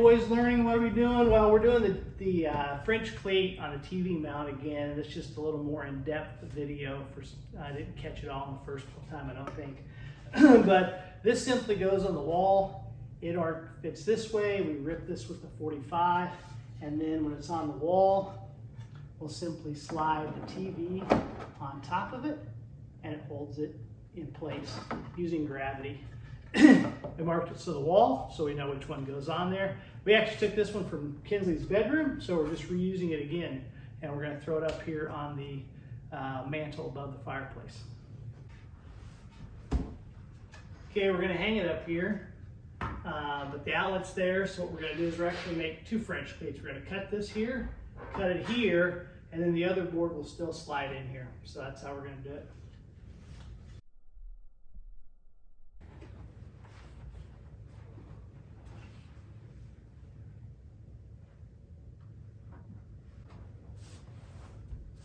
boys learning? What are we doing? Well, we're doing the French cleat on a TV mount again. It's just a little more in-depth video. I didn't catch it all in the first time, I don't think. But this simply goes on the wall. It fits this way. We rip this with the 45, and then when it's on the wall, we'll simply slide the TV on top of it, and it holds it in place using gravity. We marked it to the wall so we know which one goes on there. We actually took this one from Kinsley's bedroom, so we're just reusing it again, and we're going to throw it up here on the mantle above the fireplace. Okay, we're going to hang it up here, but the outlet's there, so what we're going to do is we're actually make two French cleats. We're going to cut this here, cut it here, and then the other board will still slide in here. So that's how we're going to do it.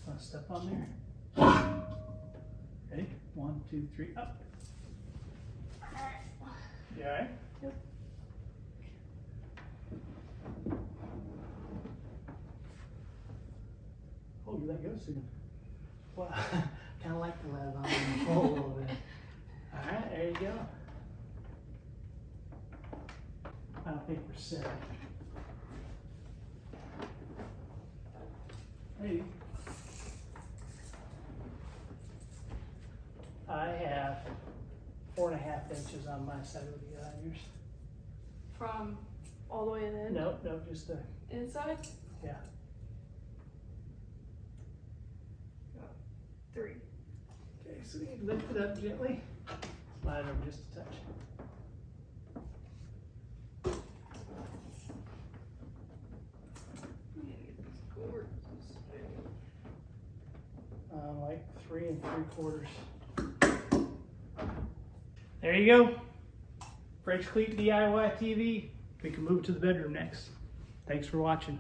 Want to step on there? Ready? 1, 2, 3, up. You all right? Yep. Oh, you let go soon. Well, kind of like to let it on and pull a little bit. All right, there you go. I don't think we're set. Maybe. I have 4.5 inches on my side of the yours. From all the way in? No, just the Inside? Yeah. 3. Okay, so you can lift it up gently. Slide it over just a touch. Like 3 3/4. There you go. French cleat DIY TV. We can move to the bedroom next. Thanks for watching.